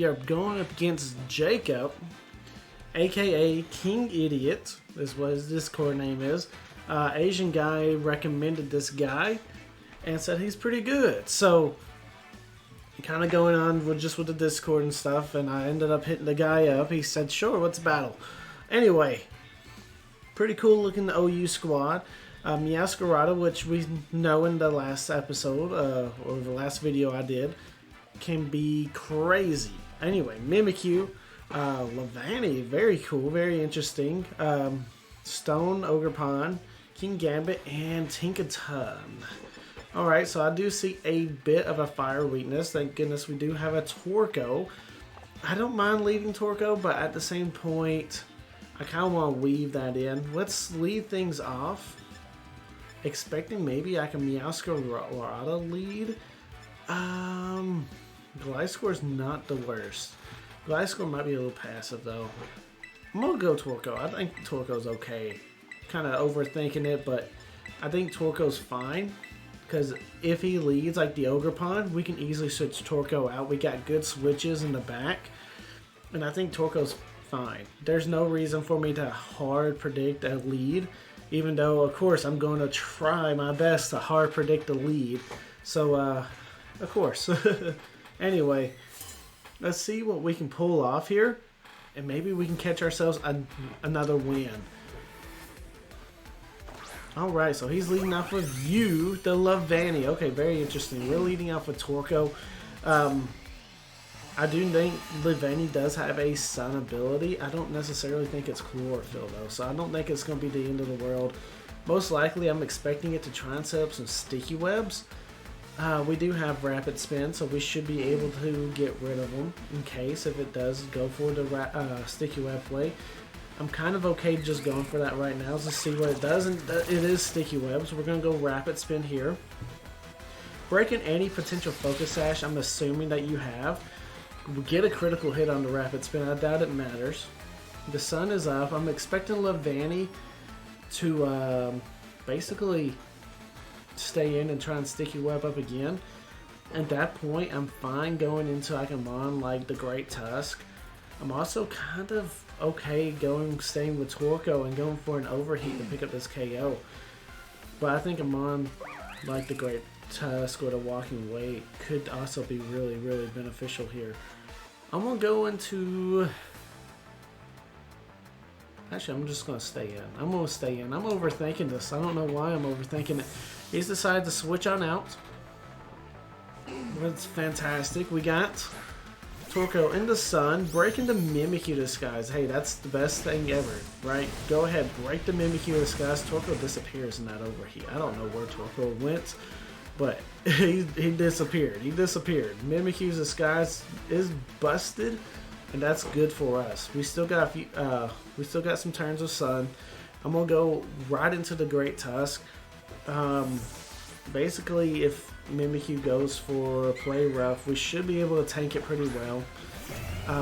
We are going up against Jacob, aka King Idiot, is what his Discord name is. Asian guy recommended this guy and said he's pretty good. So, kind of going on with the Discord and stuff, and I ended up hitting the guy up. He said, sure, what's battle? Anyway, pretty cool looking OU squad. Meowscarada, which we know in the last episode, or the last video I did, can be crazy. Anyway, Mimikyu, Leavanny, very cool, very interesting. Stone, Ogerpon, King Gambit, and Tinkaton. Alright, so I do see a bit of a fire weakness. Thank goodness we do have a Torkoal. I don't mind leaving Torkoal, but at the same point, I kind of want to weave that in. Let's lead things off. Expecting maybe I can Meowscarada lead. Gliscor's not the worst. Gliscor might be a little passive though. I'm gonna go Torkoal. I think Torkoal's okay. Kind of overthinking it, but I think Torkoal's fine. Because if he leads like the Ogerpon, we can easily switch Torkoal out. We got good switches in the back. And I think Torkoal's fine. There's no reason for me to hard predict a lead. Even though, of course, I'm going to try my best to hard predict the lead. So, of course. Anyway, let's see what we can pull off here. And maybe we can catch ourselves another win. Alright, so he's leading off with you, the Leavanny. Okay, very interesting. We're leading off with Torkoal. I do think Leavanny does have a sun ability. I don't necessarily think it's chlorophyll though, so I don't think it's going to be the end of the world. Most likely I'm expecting it to try and set up some sticky webs. We do have rapid spin, so we should be able to get rid of them in case if it does go for the sticky web play. I'm kind of okay just going for that right now to see what it does, and it is sticky webs. We're going to go rapid spin here. Breaking any potential focus sash, I'm assuming that you have. We get a critical hit on the rapid spin. I doubt it matters. The sun is up. I'm expecting Leavanny to basically stay in and try and sticky web up again. At that point, I'm fine going into Akamon like the Great Tusk. I'm also kind of okay staying with Torkoal and going for an overheat to pick up this KO. But I think Amon like the Great Tusk or the Walking Weight could also be really, really beneficial here. I'm going to go into... Actually, I'm just going to stay in. I'm going to stay in. I'm overthinking this. I don't know why I'm overthinking it. He's decided to switch on out. That's fantastic. We got Torkoal in the sun, breaking the Mimikyu disguise. Hey, that's the best thing ever, right? Go ahead, break the Mimikyu disguise. Torkoal disappears in that overheat. I don't know where Torkoal went, but he disappeared. He disappeared. Mimikyu's disguise is busted, and that's good for us. We still got a few. We still got some turns of sun. I'm gonna go right into the Great Tusk. Basically, if Mimikyu goes for play rough, we should be able to tank it pretty well.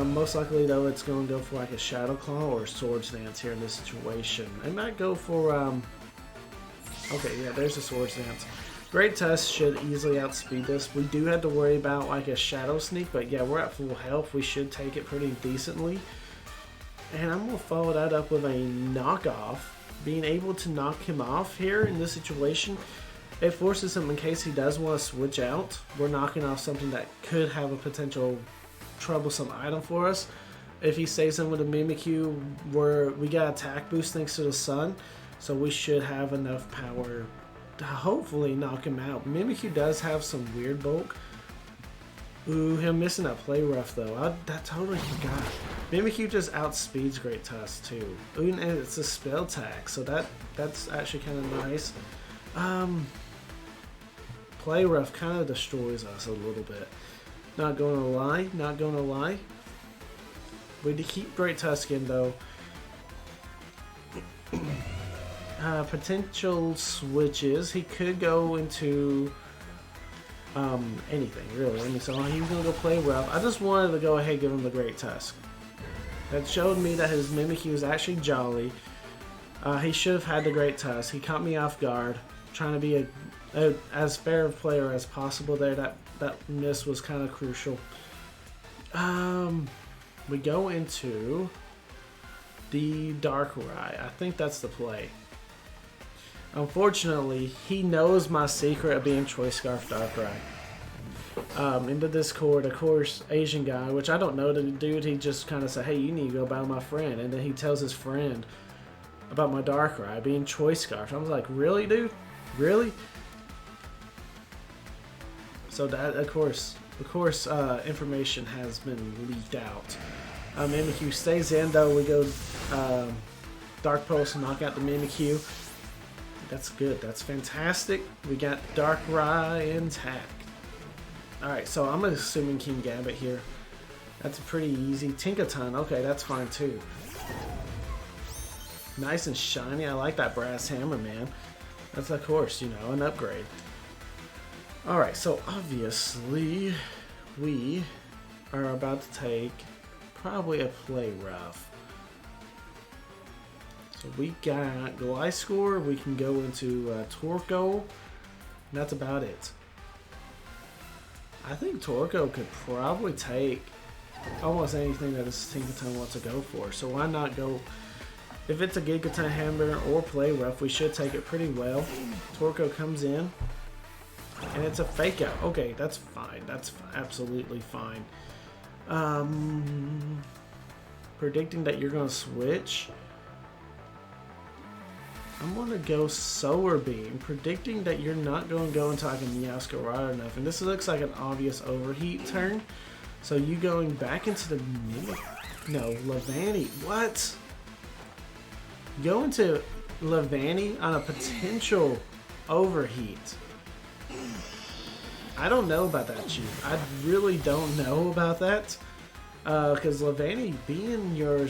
Most likely though, it's going to go for like a Shadow Claw or Swords Dance here in this situation. I might go for okay, yeah, there's a Swords Dance. Great Tusk should easily outspeed this. We do have to worry about like a Shadow Sneak, but yeah, we're at full health. We should take it pretty decently. And I'm going to follow that up with a knockoff. Being able to knock him off here in this situation, it forces him, in case he does want to switch out, we're knocking off something that could have a potential troublesome item for us. If he stays in with a Mimikyu, we got attack boost thanks to the sun, so we should have enough power to hopefully knock him out. Mimikyu does have some weird bulk. Ooh, him missing that play rough though. I totally forgot. Mimikyu just outspeeds Great Tusk too. Ooh, and it's a spell tag, so that's actually kind of nice. Play rough kind of destroys us a little bit. Not gonna lie, not gonna lie. We need to keep Great Tusk in though. Potential switches. He could go into anything really. I mean, so he's gonna go play rough. I just wanted to go ahead and give him the Great Tusk. That showed me that his Mimikyu is actually jolly. He should have had the Great Tusk. He caught me off guard, trying to be as fair a player as possible there. That miss was kind of crucial. We go into the Darkrai. I think that's the play. Unfortunately, he knows my secret of being Choice Scarf Darkrai. In the Discord, of course, Asian guy, which I don't know the dude, he just kind of said, hey, you need to go battle my friend. And then he tells his friend about my Darkrai being Choice Scarf. I was like, really, dude? Really? So that, of course, information has been leaked out. Mimikyu stays in, though. We go Dark Pulse and knock out the Mimikyu. That's good. That's fantastic. We got Darkrai intact. Alright, so I'm assuming King Gambit here. That's pretty easy. Tinkaton, okay, that's fine too. Nice and shiny. I like that brass hammer, man. That's, of course, you know, an upgrade. Alright, so obviously we are about to take probably a play rough. So we got Gliscor, we can go into Torkoal, and that's about it. I think Torkoal could probably take almost anything that this Tinkaton wants to go for, so why not go, if it's a Gigaton Hammer or play rough, we should take it pretty well. Torkoal comes in, and it's a fake out. Okay, that's fine, that's absolutely fine. Predicting that you're going to switch. I'm going to go Solar Beam, predicting that you're not going to go into like a Meowscarada or nothing. This looks like an obvious overheat turn. So you going back into the no, Leavanny. What? Go into Leavanny on a potential overheat. I don't know about that, Chief. I really don't know about that. Because Leavanny being your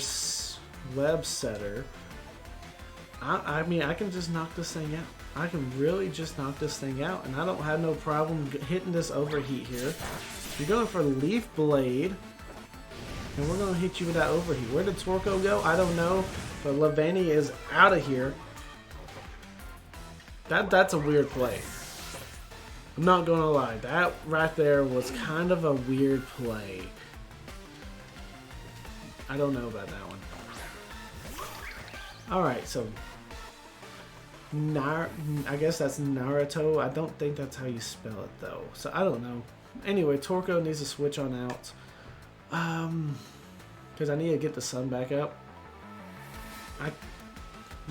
web setter, I mean, I can just knock this thing out. I can really just knock this thing out, and I don't have no problem hitting this overheat here. You're going for Leaf Blade, and we're going to hit you with that overheat. Where did Torkoal go? I don't know, but Leavanny is out of here. That's a weird play. I'm not going to lie. That right there was kind of a weird play. I don't know about that one. Alright, so I guess that's Naruto. I don't think that's how you spell it though. So I don't know. Anyway, Torkoal needs to switch on out. Because I need to get the sun back up.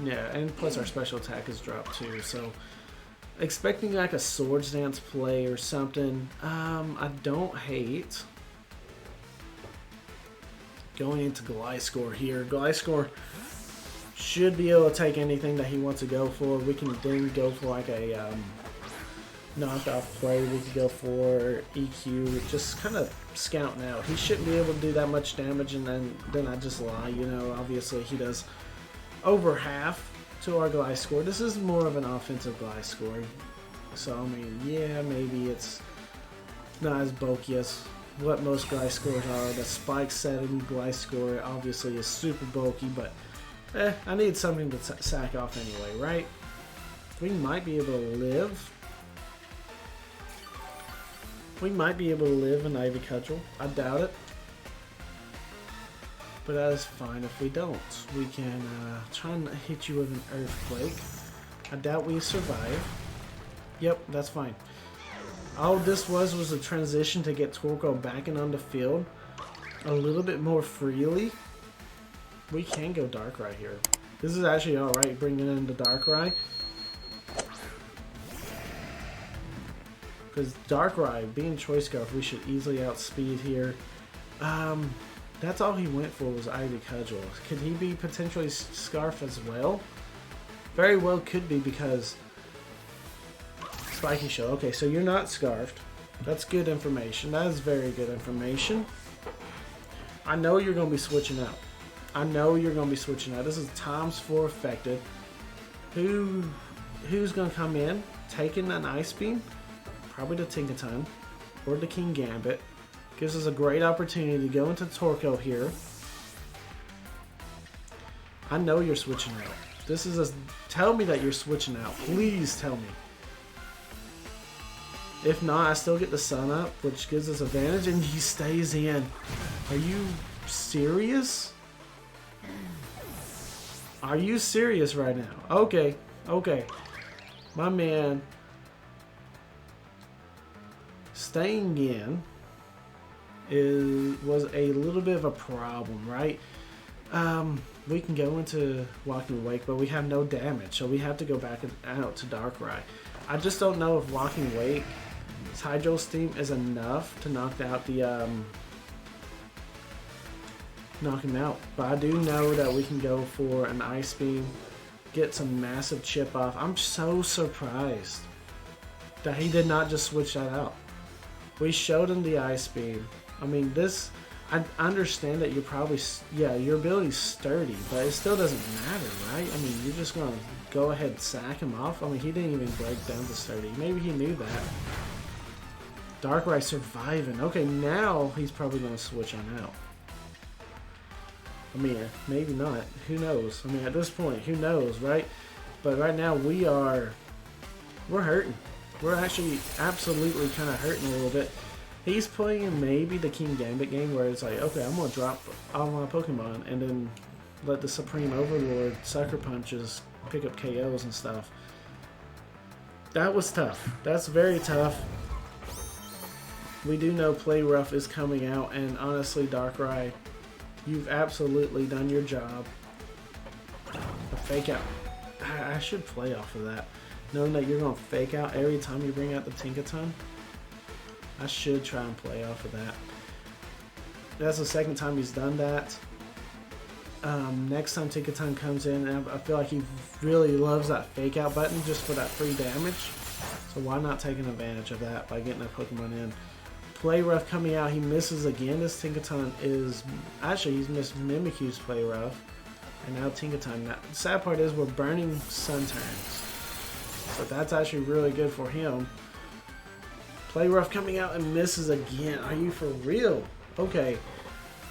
Yeah, and plus our special attack is dropped too. So expecting like a Swords Dance play or something. I don't hate going into Gliscor here. Gliscor should be able to take anything that he wants to go for. We can then go for like a knockoff play. We could go for EQ, just kind of scouting out. He shouldn't be able to do that much damage, and then I just lie. You know, obviously he does over half to our Gliscor. This is more of an offensive Gliscor. So, I mean, yeah, maybe it's not as bulky as what most Gliscors are. The spike setting Gliscor obviously is super bulky, but I need something to sack off anyway, right? We might be able to live. We might be able to live an Ivy Cudgel. I doubt it. But that is fine if we don't. We can try and hit you with an Earthquake. I doubt we survive. Yep, that's fine. All this was a transition to get Torkoal back and on the field a little bit more freely. We can go Darkrai here. This is actually alright bringing in the Darkrai. Because Darkrai, being Choice Scarf, we should easily outspeed here. That's all he went for was Ivy Cudgel. Could he be potentially Scarf as well? Very well could be because Spiky Shell. Okay, so you're not Scarfed. That's good information. That is very good information. I know you're going to be switching out. I know you're going to be switching out. This is ×4 affected. Who's going to come in? Taking an Ice Beam? Probably the Tinkaton or the King Gambit. Gives us a great opportunity to go into Torkoal here. I know you're switching out. This is tell me that you're switching out. Please tell me. If not, I still get the sun up, which gives us advantage, and he stays in. Are you serious? Are you serious right now? Okay, okay. My man staying in was a little bit of a problem, right? We can go into Walking Wake, but we have no damage, so we have to go back out to Darkrai. I just don't know if Walking Wake Hydro Steam is enough to knock out the knock him out, but I do know that we can go for an Ice Beam, get some massive chip off. I'm so surprised that he did not just switch that out. We showed him the Ice Beam. I mean, this, I understand that you're probably, yeah, your ability's sturdy, but it still doesn't matter, right? I mean, you're just gonna go ahead and sack him off. I mean, he didn't even break down to sturdy. Maybe he knew that. Darkrai surviving. Okay, now he's probably gonna switch on out. I mean, maybe not. Who knows? I mean, at this point, who knows, right? But right now, we're hurting. We're actually absolutely kind of hurting a little bit. He's playing maybe the King Gambit game where it's like, okay, I'm going to drop all my Pokemon and then let the Supreme Overlord Sucker Punches pick up KOs and stuff. That was tough. That's very tough. We do know Play Rough is coming out, and honestly, Darkrai, you've absolutely done your job. A fake out. I should play off of that. Knowing that you're going to fake out every time you bring out the Tinkaton. I should try and play off of that. That's the second time he's done that. Next time Tinkaton comes in, I feel like he really loves that fake out button just for that free damage. So why not take an advantage of that by getting a Pokemon in? Play Rough coming out, he misses again. This Tinkaton is, actually he's missed Mimikyu's Play Rough. And now Tinkaton. Now, the sad part is we're burning Sun Turns. So that's actually really good for him. Play Rough coming out and misses again. Are you for real? Okay.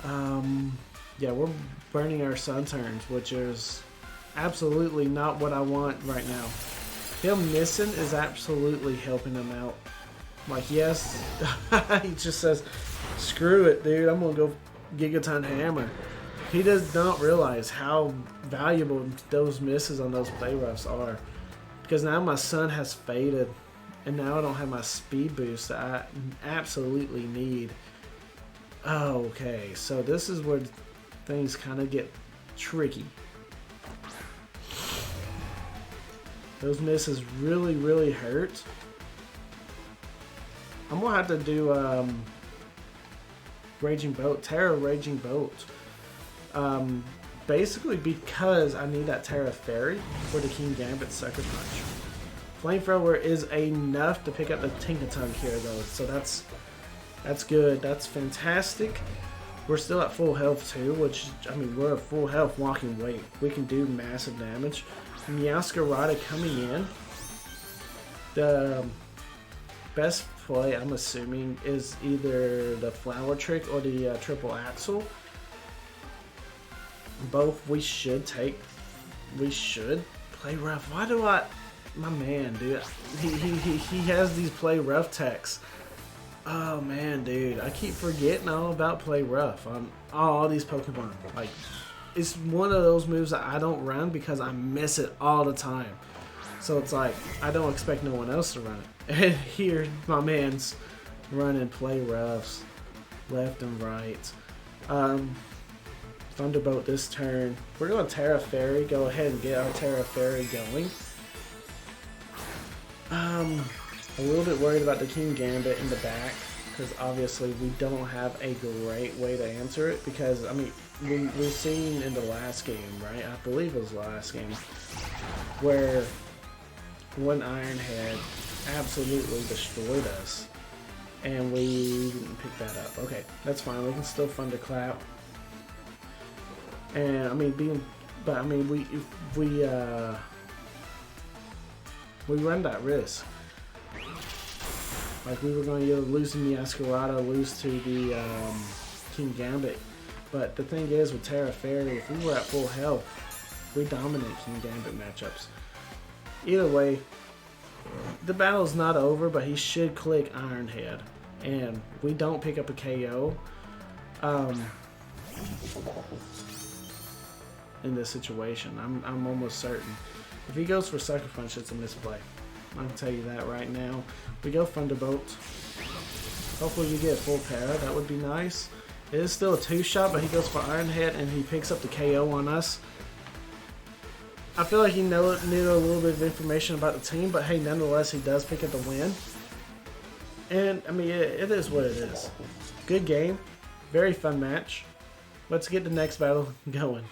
Yeah, we're burning our Sun Turns, which is absolutely not what I want right now. Him missing is absolutely helping him out. Like, yes, he just says, screw it, dude. I'm going to go Gigaton Hammer. He does not realize how valuable those misses on those Play Roughs are. Because now my Sun has faded. And now I don't have my speed boost that I absolutely need. Okay, so this is where things kind of get tricky. Those misses really, really hurt. I'm going to have to do Raging Bolt, Terra Raging Bolt. Basically because I need that Terra Fairy for the King Gambit Sucker Punch. Flamethrower is enough to pick up the Tinkaton here though, so that's good. That's fantastic. We're still at full health too, which, I mean, we're at full health Walking Wake. We can do massive damage. Meowscarada coming in. The best play, I'm assuming, is either the Flower Trick or the Triple Axle. Both we should take. We should play rough. Why do I... My man, dude. He has these Play Rough techs. Oh man, dude. I keep forgetting all about Play Rough on all these Pokemon. Like, it's one of those moves that I don't run because I miss it all the time. So it's like, I don't expect no one else to run it. And here, my man's running Play Roughs left and right. Thunderbolt this turn. We're going to Terra Fairy. Go ahead and get our Terra Fairy going. A little bit worried about the King Gambit in the back, because obviously we don't have a great way to answer it, because, I mean, we've seen in the last game, right? I believe it was the last game, where one Iron Head absolutely destroyed us, and we didn't pick that up. Okay, that's fine. We can still Thunderclap. And, I mean, we run that risk. Like, we were going to either lose to Meowscarada, lose to the King Gambit. But the thing is, with Terra Fairy, if we were at full health, we dominate King Gambit matchups. Either way, the battle's not over, but he should click Iron Head. And we don't pick up a KO in this situation. I'm almost certain. If he goes for Sucker Punch, it's a misplay. I can tell you that right now. We go Thunderbolt. Hopefully we get full para. That would be nice. It is still a 2-shot, but he goes for Iron Head and he picks up the KO on us. I feel like he knew a little bit of information about the team, but hey, nonetheless, he does pick up the win. And, I mean, it is what it is. Good game. Very fun match. Let's get the next battle going.